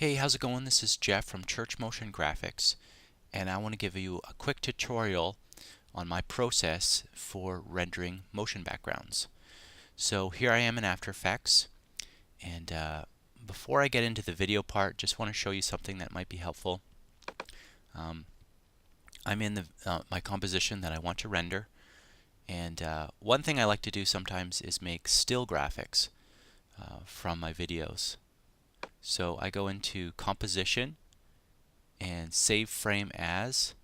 Hey, how's it going? This is Jeff from Church Motion Graphics, and I want to give you a quick tutorial on my process for rendering motion backgrounds. So here I am in After Effects, and before I get into the video part, just want to show you something that might be helpful. I'm in my composition that I want to render, and one thing I like to do sometimes is make still graphics from my videos. So I go into Composition and Save Frame As,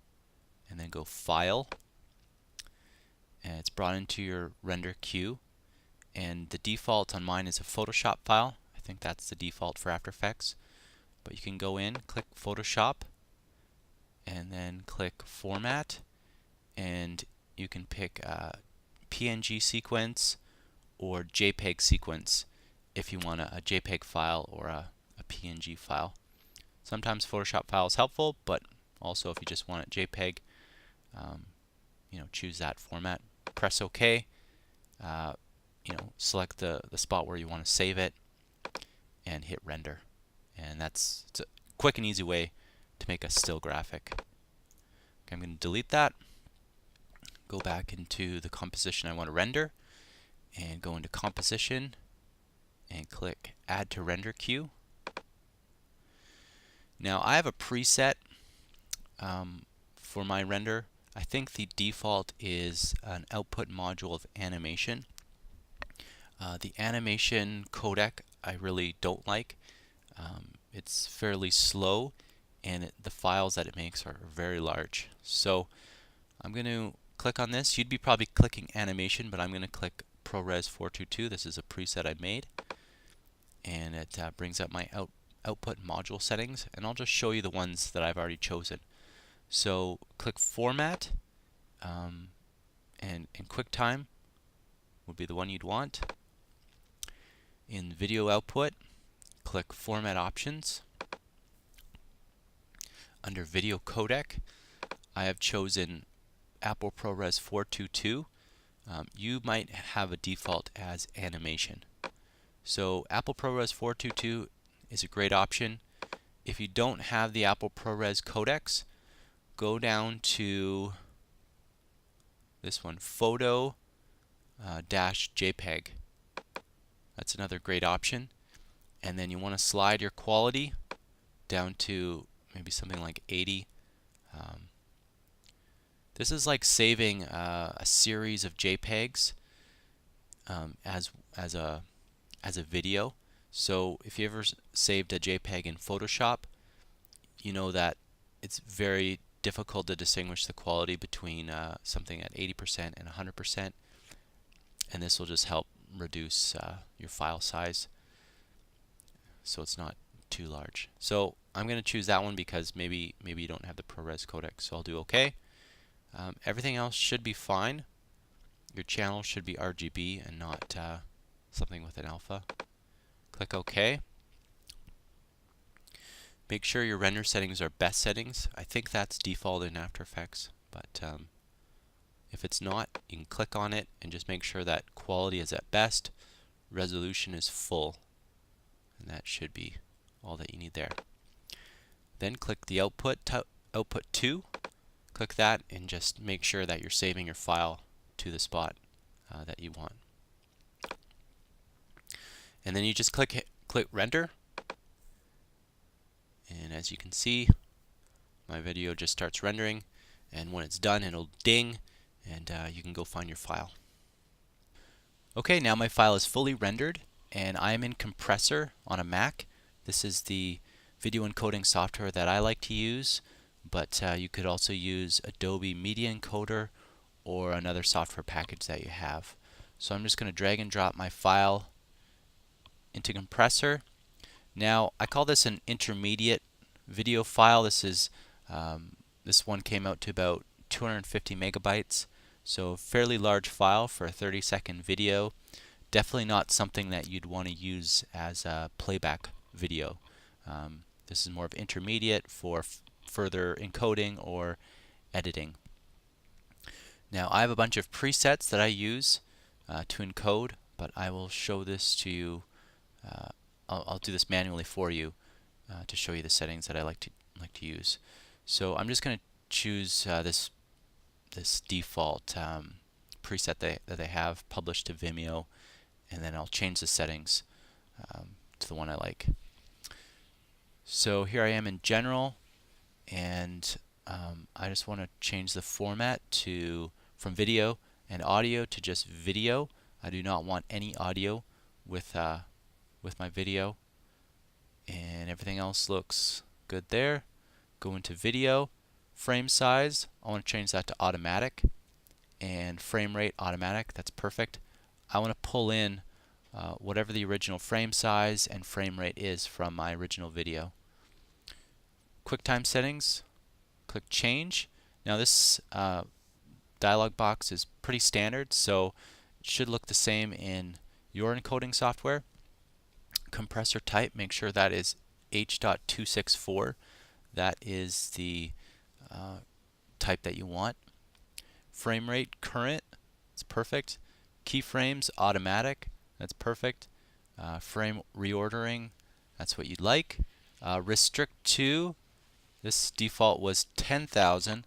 and then go File, and it's brought into your render queue. And the default on mine is a Photoshop file. I think that's the default for After Effects. But you can go in, click Photoshop, and then click Format, and you can pick a PNG sequence or JPEG sequence if you want a JPEG file or a PNG file. Sometimes Photoshop file is helpful, but also if you just want it JPEG, choose that format. Press OK. Select the spot where you want to save it, and hit render. And it's a quick and easy way to make a still graphic. Okay, I'm going to delete that. Go back into the composition I want to render, and go into Composition, and click Add to Render Queue. Now I have a preset for my render. I think the default is an output module of animation. The animation codec I really don't like. It's fairly slow, and the files that it makes are very large. So I'm going to click on this. You'd be probably clicking animation, but I'm going to click ProRes 422. This is a preset I made, and it brings up my output module settings, and I'll just show you the ones that I've already chosen. So click Format, and QuickTime would be the one you'd want. In Video Output, click Format Options. Under Video Codec, I have chosen Apple ProRes 422. You might have a default as animation. So Apple ProRes 422 is a great option. If you don't have the Apple ProRes codecs, go down to this one, Photo JPEG. That's another great option. And then you want to slide your quality down to maybe something like 80. This is like saving a series of JPEGs as a video. So if you ever saved a JPEG in Photoshop, you know that it's very difficult to distinguish the quality between something at 80% and 100%, and this will just help reduce your file size so it's not too large. So I'm going to choose that one because maybe you don't have the ProRes codec, so I'll do OK. Everything else should be fine. Your channel should be RGB and not something with an alpha. Click OK. Make sure your render settings are best settings. I think that's default in After Effects, but if it's not, you can click on it and just make sure that quality is at best, resolution is full, and that should be all that you need there. Then click the output 2. Click that and just make sure that you're saving your file to the spot that you want. And then you just click render. And as you can see, my video just starts rendering, and when it's done it'll ding, and you can go find your file. Okay, now my file is fully rendered, and I am in Compressor on a Mac. This is the video encoding software that I like to use, but you could also use Adobe Media Encoder or another software package that you have. So I'm just going to drag and drop my file into Compressor. Now I call this an intermediate video file. This one came out to about 250 megabytes, so fairly large file for a 30-second video. Definitely not something that you'd want to use as a playback video. This is more of intermediate for further encoding or editing. Now I have a bunch of presets that I use to encode, but I will show this to you. I'll do this manually for you to show you the settings that I like to use. So I'm just going to choose this default preset that they have published to Vimeo, and then I'll change the settings to the one I like. So here I am in general, and I just want to change the format from video and audio to just video. I do not want any audio with my video, and everything else looks good there. Go into video, frame size, I want to change that to automatic, and frame rate automatic. That's perfect. I want to pull in whatever the original frame size and frame rate is from my original video. QuickTime settings, click change. Now this dialog box is pretty standard, so it should look the same in your encoding software. Compressor type, make sure that is H.264. That is the type that you want. Frame rate current, it's perfect. Keyframes automatic, that's perfect. Frame reordering, that's what you'd like. Restrict to, this default was 10,000.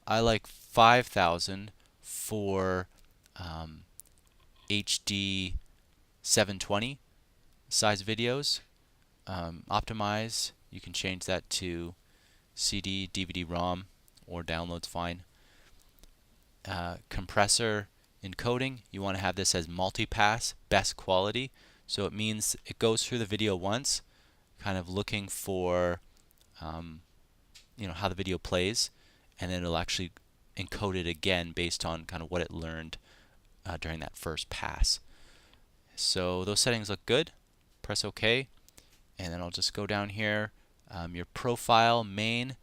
I like 5,000 for HD 720 size videos. Optimize, you can change that to CD, DVD-ROM, or download's fine. Compressor encoding, you want to have this as multipass, best quality. So it means it goes through the video once, kind of looking for how the video plays, and then it'll actually encode it again based on kind of what it learned during that first pass. So those settings look good. Press OK, and then I'll just go down here. Your profile, main,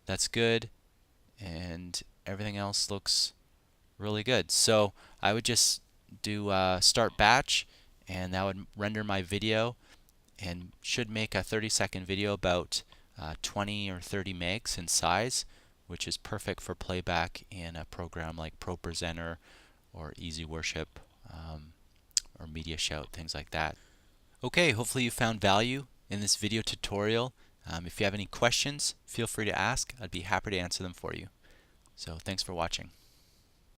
that's good, and everything else looks really good. So I would just do start batch, and that would render my video and should make a 30-second video about 20 or 30 megs in size, which is perfect for playback in a program like ProPresenter or Easy Worship or Media Shout, things like that. Okay, hopefully you found value in this video tutorial. If you have any questions, feel free to ask. I'd be happy to answer them for you. So thanks for watching.